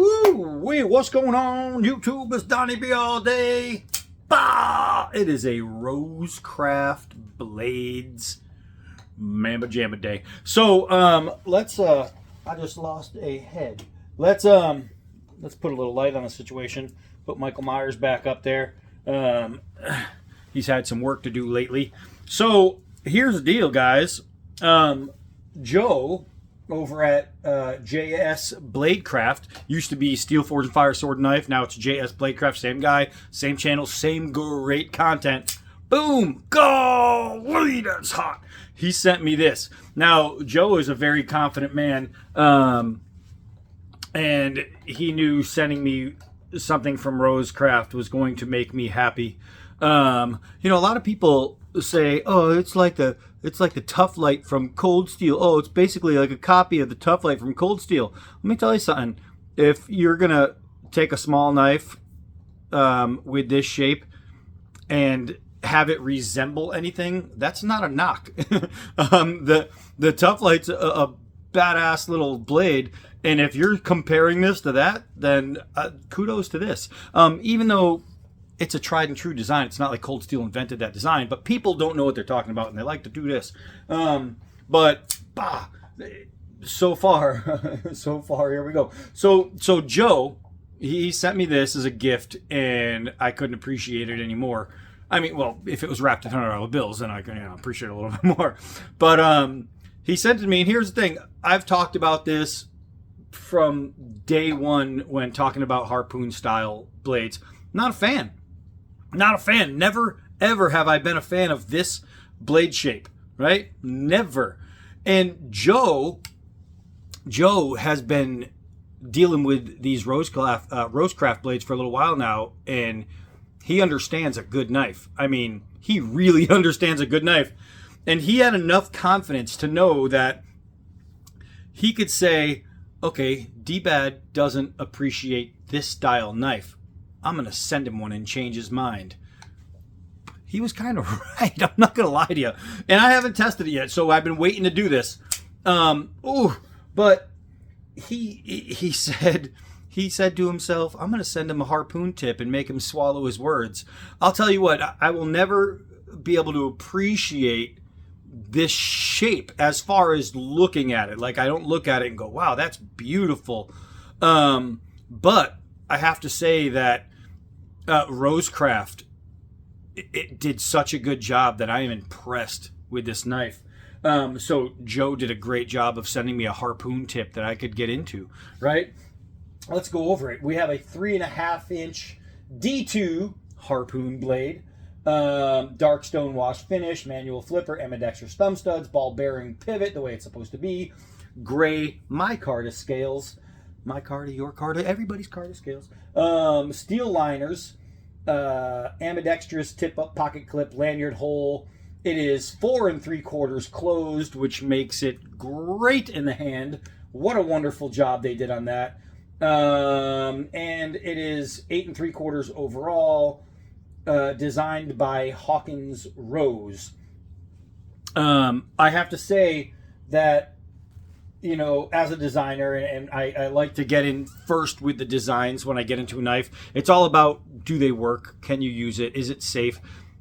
Woo-wee, what's going on? YouTube, it's Donnie B all day. Bah! It is a Rosecraft Blades Mamba Jamma Day. So, let's, I just lost a head. Let's put a little light on the situation. Put Michael Myers back up there. He's had some work to do lately. So, here's the deal, guys. Joe over at JS Bladecraft, used to be Steel Forge and Fire Sword and Knife. Now it's JS Bladecraft, same guy, same channel, same great content. Boom! Golly, that's hot. He sent me this. Now, Joe is a very confident man, and he knew sending me something from Rosecraft was going to make me happy. You know, a lot of people say, "Oh, it's like the Tough Light from Cold Steel. Oh, it's basically like a copy of the Tough Light from Cold Steel." Let me tell you something. If you're gonna take a small knife with this shape and have it resemble anything, that's not a knock. The Tough Light's a badass little blade, and if you're comparing this to that, then kudos to this. Even though it's a tried and true design. It's not like Cold Steel invented that design, but people don't know what they're talking about, and they like to do this. But so far, here we go. So Joe, he sent me this as a gift, and I couldn't appreciate it anymore. I mean, well, if it was wrapped in $100 bills, then I could appreciate it a little bit more. But he sent it to me, and here's the thing. I've talked about this from day one when talking about harpoon-style blades. Not a fan. Not a fan. Never, ever have I been a fan of this blade shape, right? Never. And Joe has been dealing with these Rosecraft blades for a little while now, and he understands a good knife. I mean, he really understands a good knife. And he had enough confidence to know that he could say, okay, D-Bad doesn't appreciate this style knife. I'm going to send him one and change his mind. He was kind of right. I'm not going to lie to you. And I haven't tested it yet, so I've been waiting to do this. But he said to himself, I'm going to send him a harpoon tip and make him swallow his words. I'll tell you what, I will never be able to appreciate this shape as far as looking at it. Like, I don't look at it and go, wow, that's beautiful. But I have to say that Rosecraft, it did such a good job that I am impressed with this knife. So Joe did a great job of sending me a harpoon tip that I could get into, right? Let's go over it. We have a 3.5-inch D2 harpoon blade, dark stone wash finish, manual flipper, ambidextrous thumb studs, ball bearing pivot the way it's supposed to be, gray micarta scales. My Carta, your Carta, everybody's Carta scales. Steel liners, ambidextrous tip-up pocket clip, lanyard hole. It is 4 3/4 closed, which makes it great in the hand. What a wonderful job they did on that. And it is 8 3/4 overall, designed by Hawkins Rose. I have to say that, you know, as a designer, and I like to get in first with the designs when I get into a knife. It's all about, do they work? Can you use it? Is it safe?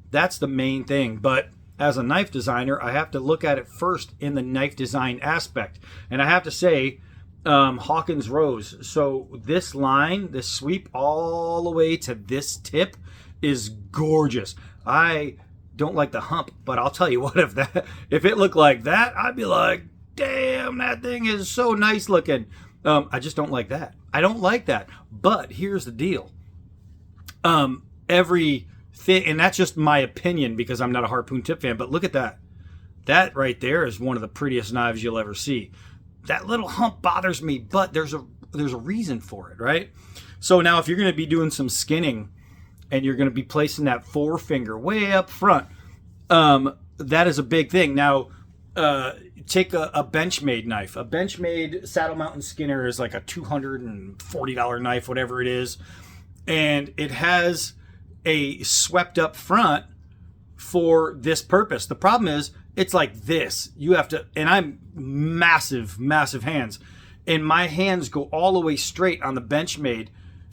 That's the main thing. But as a knife designer, I have to look at it first in the knife design aspect. And I have to say, Hawkins Rose. So this line, this sweep all the way to this tip is gorgeous. I don't like the hump, but I'll tell you what, if it looked like that, I'd be like, damn, that thing is so nice looking. I just don't like that. I don't like that. But here's the deal. Everything, and that's just my opinion because I'm not a harpoon tip fan, but look at that. That right there is one of the prettiest knives you'll ever see. That little hump bothers me, but there's a reason for it, right? So now if you're going to be doing some skinning and you're going to be placing that forefinger way up front, that is a big thing. Now, take a Benchmade knife. A Benchmade Saddle Mountain Skinner is like a $240 knife, whatever it is. And it has a swept up front for this purpose. The problem is, it's like this. You have to, and I'm massive hands. and my hands go all the way straight on the Benchmade,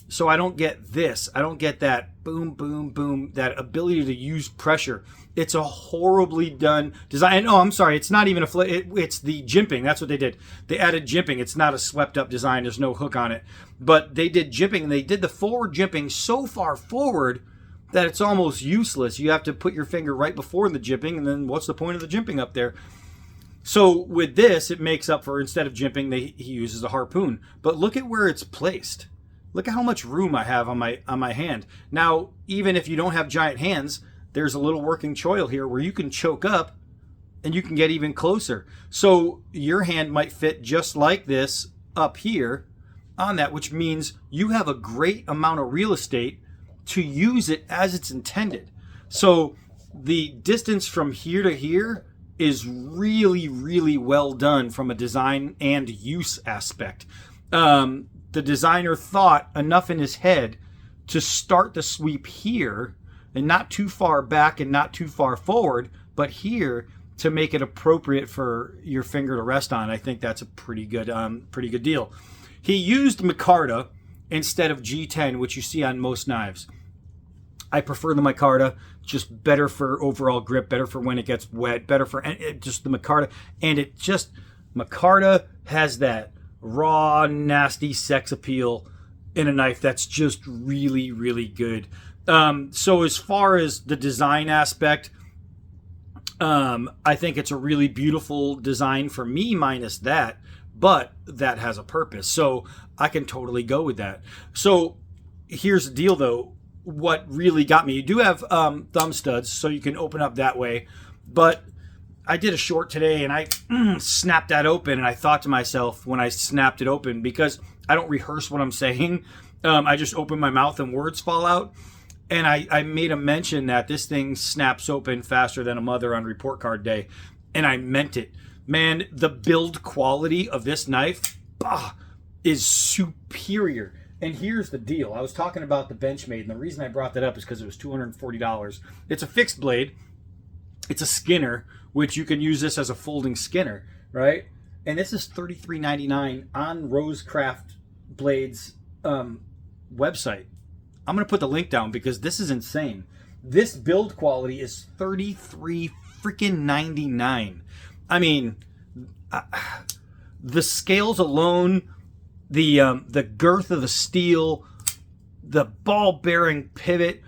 so I don't get this. I don't get that boom, boom, boom, that ability to use pressure. It's a horribly done design. Oh, I'm sorry. It's not even it's the jimping. That's what they did. They added jimping. It's not a swept up design. There's no hook on it. But they did jimping, and they did the forward jimping so far forward that it's almost useless. You have to put your finger right before the jimping, and then what's the point of the jimping up there? So with this, it makes up for, instead of jimping, he uses a harpoon. But look at where it's placed. Look at how much room I have on my hand. Now, even if you don't have giant hands, there's a little working choil here where you can choke up and you can get even closer. So your hand might fit just like this up here on that, which means you have a great amount of real estate to use it as it's intended. So the distance from here to here is really, really well done from a design and use aspect. The designer thought enough in his head to start the sweep here and not too far back and not too far forward, but here to make it appropriate for your finger to rest on. I think that's a pretty good deal. He used micarta instead of G10, which you see on most knives. I prefer the micarta, just better for overall grip, better for when it gets wet, better for just the micarta. And micarta has that raw, nasty sex appeal in a knife that's just really, really good. So as far as the design aspect, I think it's a really beautiful design for me, minus that, but that has a purpose. So I can totally go with that. So here's the deal though. What really got me, you do have thumb studs, so you can open up that way, but I did a short today and I snapped that open, and I thought to myself when I snapped it open, because I don't rehearse what I'm saying, I just open my mouth and words fall out. And I made a mention that this thing snaps open faster than a mother on report card day. And I meant it. Man, the build quality of this knife is superior. And here's the deal. I was talking about the Benchmade, and the reason I brought that up is because it was $240. It's a fixed blade. It's a skinner, which you can use this as a folding skinner, right? And this is $33.99 on Rosecraft Blades website. I'm going to put the link down because this is insane. This build quality is $33.99. I mean, the scales alone, the girth of the steel, the ball bearing pivot,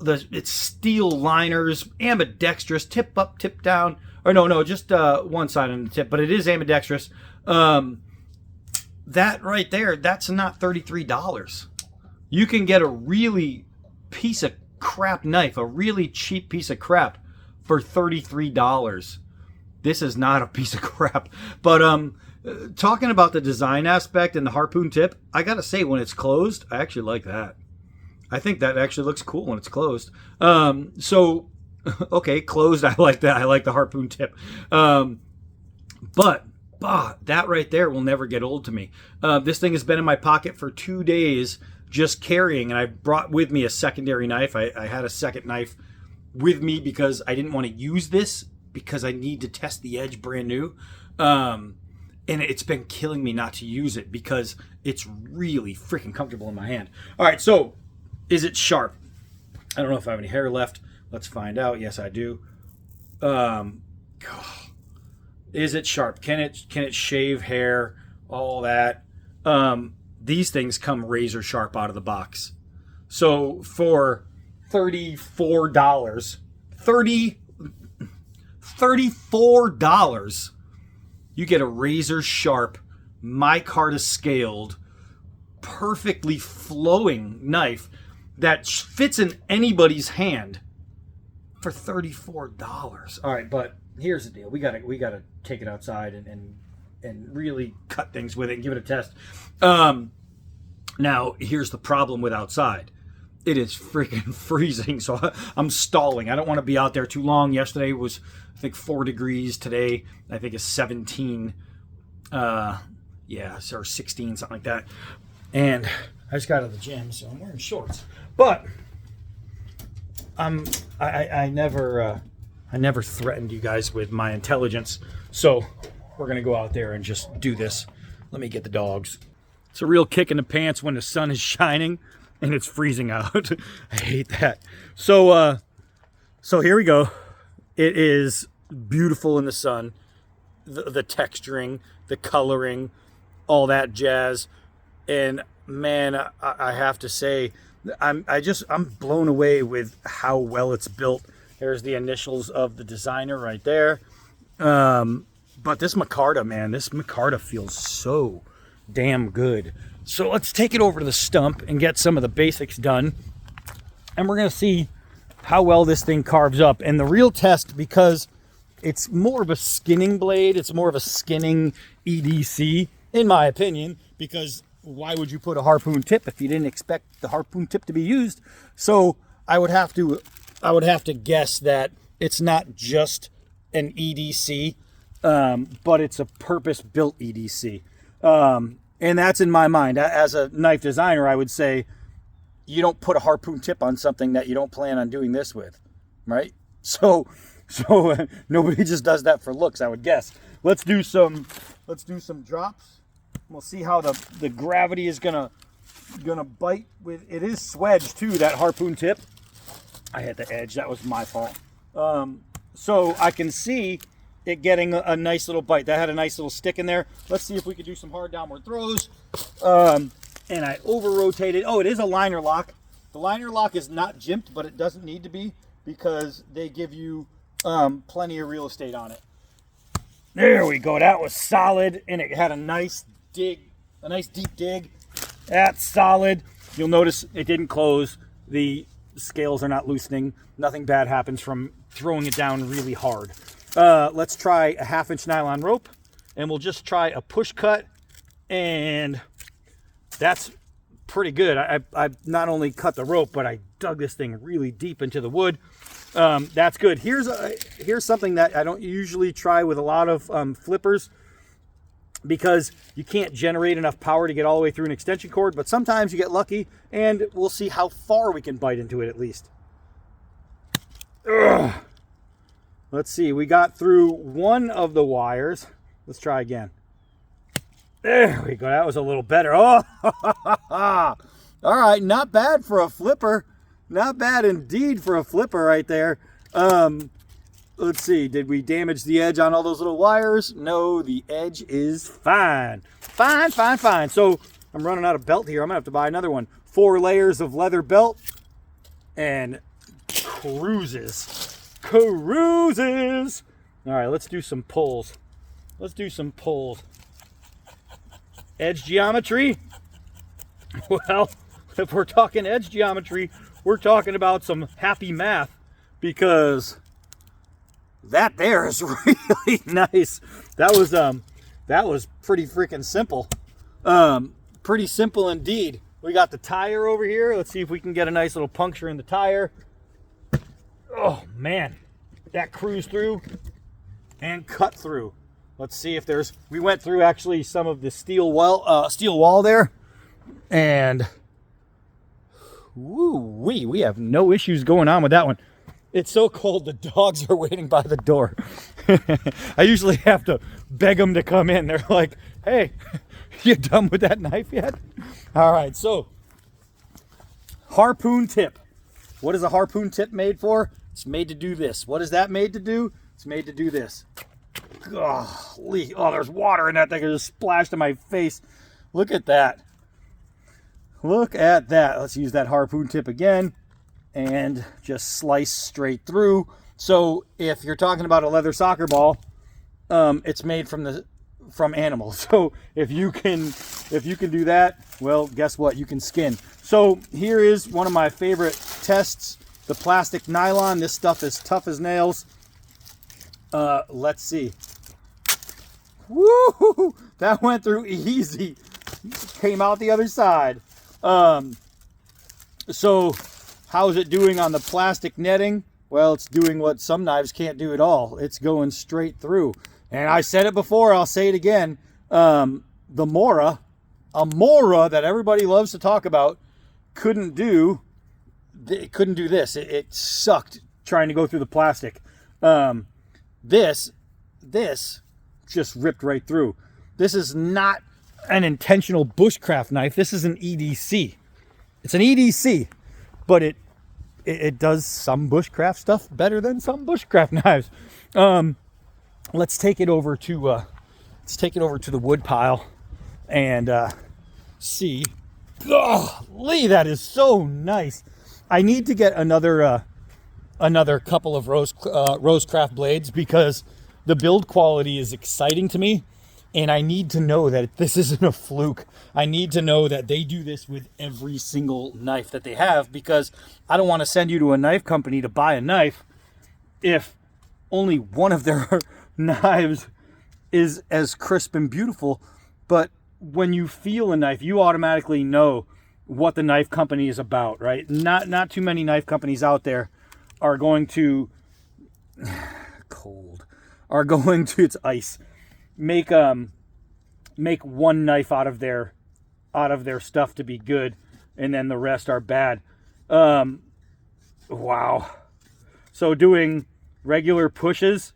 it's steel liners, ambidextrous, tip up, tip down. Or no, just one side on the tip, but it is ambidextrous. That right there, that's not $33. You can get a really piece of crap knife, a really cheap piece of crap for $33. This is not a piece of crap. But talking about the design aspect and the harpoon tip, I gotta say, when it's closed, I actually like that. I think that actually looks cool when it's closed. So, okay, closed, I like that. I like the harpoon tip. But that right there will never get old to me. This thing has been in my pocket for 2 days, just carrying, and I brought with me a secondary knife. I had a second knife with me because I didn't want to use this because I need to test the edge brand new. And it's been killing me not to use it because it's really freaking comfortable in my hand. All right, so is it sharp? I don't know if I have any hair left. Let's find out. Yes, I do. Is it sharp? Can it shave hair? All that. These things come razor sharp out of the box. So for $34, you get a razor sharp, micarta scaled, perfectly flowing knife that fits in anybody's hand for $34. All right, but here's the deal. We gotta take it outside and really cut things with it and give it a test. Now, here's the problem with outside. It is freaking freezing, so I'm stalling. I don't want to be out there too long. Yesterday was, I think, 4 degrees. Today, I think, is 17. Or 16, something like that. And I just got out of the gym, so I'm wearing shorts. But I never threatened you guys with my intelligence, so we're gonna go out there and just do this. Let me get the dogs. It's a real kick in the pants when the sun is shining and it's freezing out. I hate that. So here we go. It is beautiful in the sun. The texturing, the coloring, all that jazz. And man, I have to say, I'm blown away with how well it's built. There's the initials of the designer right there. But this micarta, man, this micarta feels so damn good. So let's take it over to the stump and get some of the basics done. And we're going to see how well this thing carves up. And the real test, because it's more of a skinning blade, it's more of a skinning EDC, in my opinion, because why would you put a harpoon tip if you didn't expect the harpoon tip to be used? So I would have to guess that it's not just an EDC, but it's a purpose-built EDC. And that's in my mind. As a knife designer, I would say you don't put a harpoon tip on something that you don't plan on doing this with, right? So nobody just does that for looks, I would guess. Let's do some drops. We'll see how the gravity is gonna bite with. It is swedged too, that harpoon tip. I hit the edge. That was my fault. So I can see it getting a nice little bite. That had a nice little stick in there. Let's see if we could do some hard downward throws. And I over-rotated. Oh, it is a liner lock. The liner lock is not jimped, but it doesn't need to be because they give you plenty of real estate on it. There we go. That was solid, and it had a nice dig, a nice deep dig. That's solid. You'll notice it didn't close. The scales are not loosening. Nothing bad happens from throwing it down really hard. Let's try a 1/2-inch nylon rope, and we'll just try a push cut, and that's pretty good. I not only cut the rope, but I dug this thing really deep into the wood. That's good. Here's something that I don't usually try with a lot of flippers, because you can't generate enough power to get all the way through an extension cord, but sometimes you get lucky, and we'll see how far we can bite into it at least. Ugh. Let's see, we got through one of the wires. Let's try again. There we go, that was a little better. Oh, all right, not bad for a flipper. Not bad indeed for a flipper right there. Let's see, did we damage the edge on all those little wires? No, the edge is fine. Fine, fine, fine. So I'm running out of belt here. I'm gonna have to buy another one. 4 layers of leather belt and cruises. Cruises. All right, let's do some pulls. Let's do some pulls. Edge geometry. Well, if we're talking edge geometry, we're talking about some happy math, because that there is really nice. That was pretty freaking simple. Pretty simple indeed. We got the tire over here. Let's see if we can get a nice little puncture in the tire. Oh man, that cruised through and cut through. Let's see if there's. We went through actually some of the steel wall there, and woo-wee, we have no issues going on with that one. It's so cold, the dogs are waiting by the door. I usually have to beg them to come in. They're like, "Hey, you done with that knife yet?" All right, so harpoon tip. What is a harpoon tip made for? It's made to do this. What is that made to do? It's made to do this. Oh, there's water in that thing. It just splashed in my face. Look at that. Look at that. Let's use that harpoon tip again and just slice straight through. So if you're talking about a leather soccer ball, it's made from animals. So if you can do that, well, guess what? You can skin. So here is one of my favorite tests. The plastic nylon. This stuff is tough as nails. Let's see. Woo! That went through easy. Came out the other side. So how's it doing on the plastic netting? Well, it's doing what some knives can't do at all. It's going straight through. And I said it before, I'll say it again. The Mora, a Mora that everybody loves to talk about, couldn't do this. It sucked trying to go through the plastic. This just ripped right through. This is not an intentional bushcraft knife. This is an EDC. It's an EDC, but it does some bushcraft stuff better than some bushcraft knives. Let's take it over to the wood pile and see. Golly, that is so nice. I need to get another couple of Rosecraft blades because the build quality is exciting to me, and I need to know that this isn't a fluke. I need to know that they do this with every single knife that they have, because I don't want to send you to a knife company to buy a knife if only one of their knives is as crisp and beautiful. But when you feel a knife, you automatically know what the knife company is about, right? Not too many knife companies out there are going to it's ice, make one knife out of their stuff to be good, and then the rest are bad. Wow. So doing regular pushes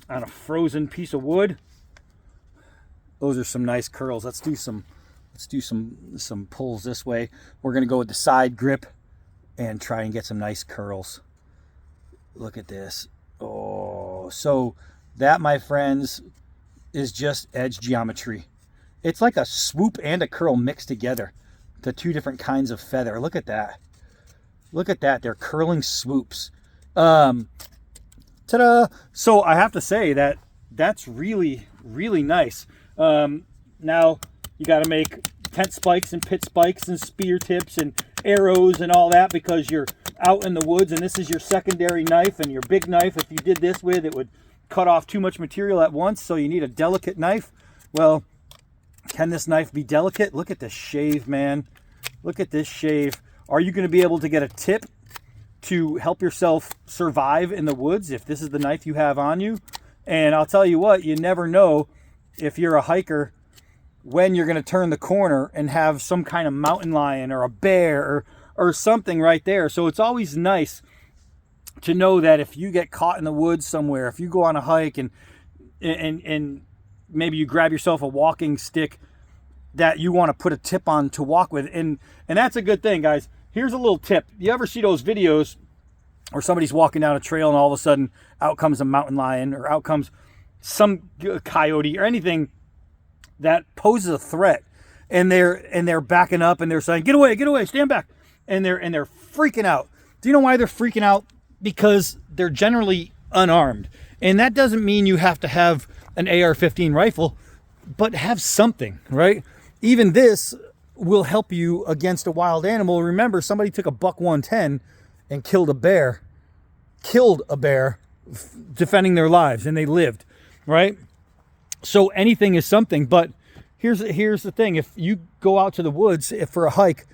on a frozen piece of wood, those are some nice curls. Let's do some pulls this way. We're gonna go with the side grip and try and get some nice curls. Look at this. Oh, so that, my friends, is just edge geometry. It's like a swoop and a curl mixed together, the two different kinds of feather. Look at that. Look at that. They're curling swoops. Ta-da! So I have to say that that's really, really nice. Now you got to make tent spikes and pit spikes and spear tips and arrows and all that because you're out in the woods, and this is your secondary knife, and your big knife, if you did this with, it would cut off too much material at once, so you need a delicate knife. Well, can this knife be delicate? Look at this shave, man. Look at this shave. Are you going to be able to get a tip to help yourself survive in the woods if this is the knife you have on you? And I'll tell you what, you never know if you're a hiker when you're going to turn the corner and have some kind of mountain lion or a bear or something right there. So it's always nice to know that if you get caught in the woods somewhere, if you go on a hike and maybe you grab yourself a walking stick that you want to put a tip on to walk with, and that's a good thing, guys. Here's a little tip. You ever see those videos where somebody's walking down a trail and all of a sudden out comes a mountain lion or out comes some coyote or anything that poses a threat, and they're backing up and they're saying, get away, stand back, and they're freaking out. Do you know why they're freaking out? Because they're generally unarmed. And that doesn't mean you have to have an AR-15 rifle, but have something, right? Even this will help you against a wild animal. Remember, somebody took a buck 110 and killed a bear defending their lives, and they lived, right? So anything is something. But here's the thing. If you go out to the woods for a hike,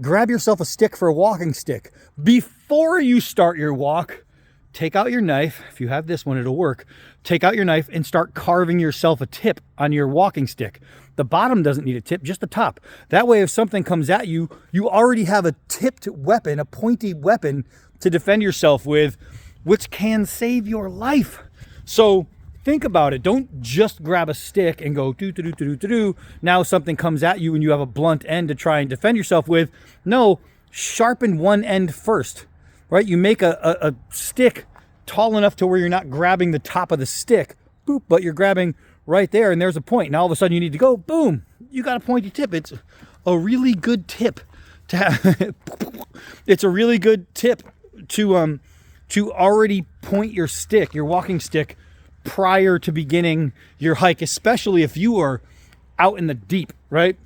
grab yourself a stick for a walking stick. Before you start your walk, take out your knife. If you have this one, it'll work. Take out your knife and start carving yourself a tip on your walking stick. The bottom doesn't need a tip, just the top. That way, if something comes at you, you already have a tipped weapon, a pointy weapon to defend yourself with, which can save your life. So think about it. Don't just grab a stick and go do. Now something comes at you and you have a blunt end to try and defend yourself with. No, sharpen one end first, right? You make a stick tall enough to where you're not grabbing the top of the stick, boop, but you're grabbing right there, and there's a point. Now all of a sudden you need to go, boom, you got a pointy tip. It's a really good tip to have. It's a really good tip to already point your stick, your walking stick, prior to beginning your hike, especially if you are out in the deep, right?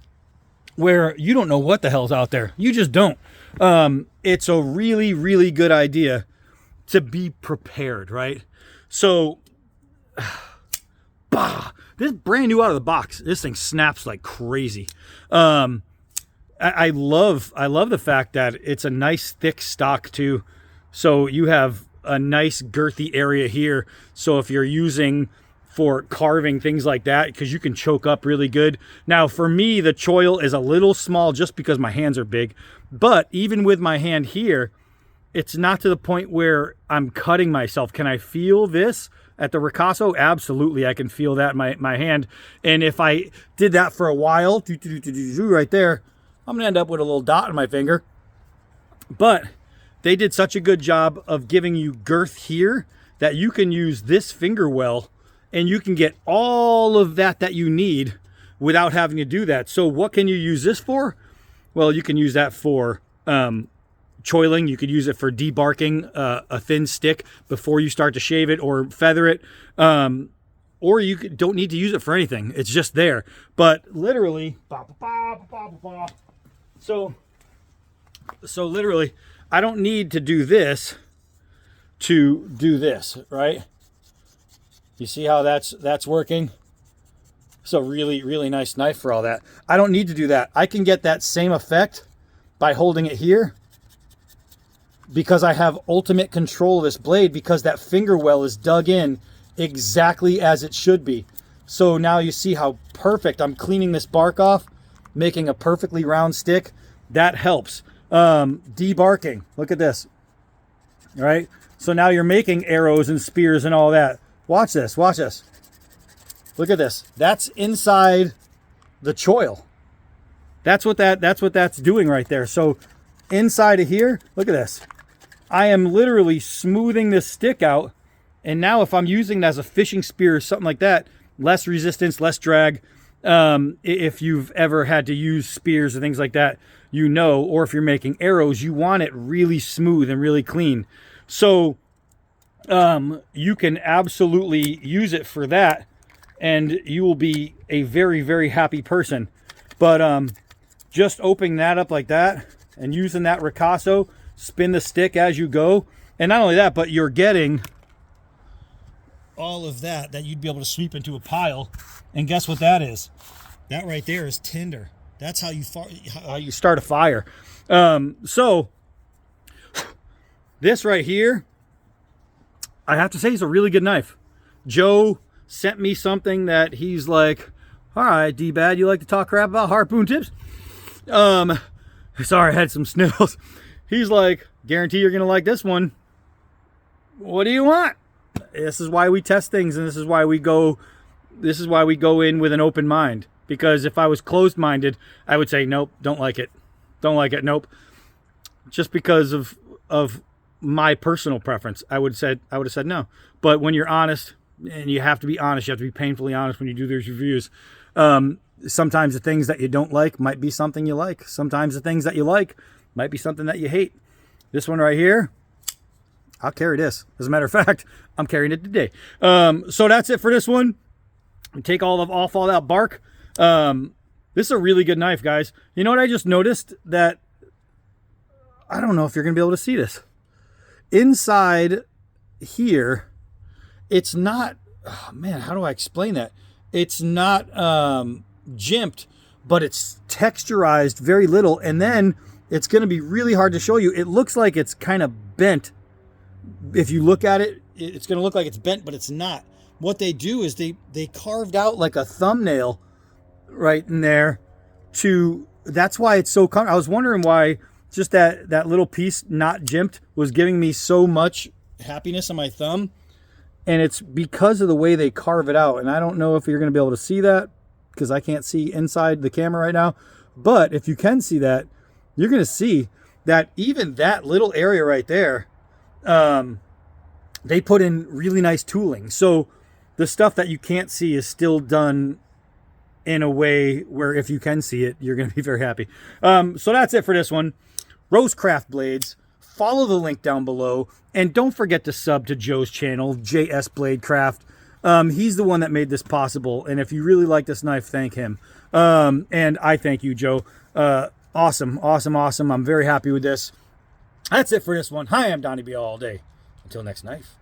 Where you don't know what the hell's out there. You just don't. It's a really, really good idea to be prepared, right? So, this is brand new out of the box. This thing snaps like crazy. I love the fact that it's a nice thick stock too. So you have a nice girthy area here. So if you're using for carving, things like that, because you can choke up really good. Now for me, the choil is a little small just because my hands are big. But even with my hand here, it's not to the point where I'm cutting myself. Can I feel this at the ricasso? Absolutely, I can feel that in my hand. And if I did that for a while, right there, I'm gonna end up with a little dot on my finger. But they did such a good job of giving you girth here that you can use this finger well and you can get all of that you need without having to do that. So what can you use this for? Well, you can use that for choiling. You could use it for debarking a thin stick before you start to shave it or feather it. Or you don't need to use it for anything. It's just there. But literally, so literally, I don't need to do this to do this, right? You see how that's working? So really, really nice knife for all that. I don't need to do that. I can get that same effect by holding it here because I have ultimate control of this blade because that finger well is dug in exactly as it should be. So now you see how perfect. I'm cleaning this bark off, making a perfectly round stick. That helps. Debarking. Look at this. All right. So now you're making arrows and spears and all that. Watch this. Watch this. Look at this. That's inside the choil. That's what that's doing right there. So inside of here, look at this. I am literally smoothing this stick out. And now if I'm using it as a fishing spear or something like that, less resistance, less drag. If you've ever had to use spears or things like that, you know, or if you're making arrows, you want it really smooth and really clean. So you can absolutely use it for that and you will be a very, very happy person. But just opening that up like that and using that ricasso, spin the stick as you go. And not only that, but you're getting all of that you'd be able to sweep into a pile. And guess what that is? That right there is tinder. That's how you start a fire. So this right here, I have to say, is a really good knife. Joe sent me something that he's like, all right, D-Bad, you like to talk crap about harpoon tips? Sorry, I had some sniffles. He's like, guarantee you're going to like this one. What do you want? This is why we test things, and this is why we go in with an open mind. Because if I was closed-minded, I would say, nope, don't like it. Don't like it, nope. Just because of my personal preference, I would have said no. But when you're honest, and you have to be honest, you have to be painfully honest when you do these reviews. Sometimes the things that you don't like might be something you like. Sometimes the things that you like might be something that you hate. This one right here, I'll carry this. As a matter of fact, I'm carrying it today. So that's it for this one. Take off all that bark. This is a really good knife, guys. You know what I just noticed? That I don't know if you're gonna be able to see this. Inside here, it's not, oh man, how do I explain that? It's not jimped, but it's texturized very little, and then it's gonna be really hard to show you. It looks like it's kind of bent. If you look at it, it's gonna look like it's bent, but it's not. What they do is they carved out like a thumbnail right in there that's why it's so I was wondering why just that little piece not jimped was giving me so much happiness on my thumb, and it's because of the way they carve it out. And I don't know if you're going to be able to see that because I can't see inside the camera right now, but if you can see that, you're going to see that even that little area right there, they put in really nice tooling. So the stuff that you can't see is still done in a way where if you can see it, you're going to be very happy. So that's it for this one. Rosecraft Blades. Follow the link down below. And don't forget to sub to Joe's channel, JS Bladecraft. He's the one that made this possible. And if you really like this knife, thank him. And I thank you, Joe. Awesome, awesome, awesome. I'm very happy with this. That's it for this one. Hi, I'm Donnie B all day. Until next knife.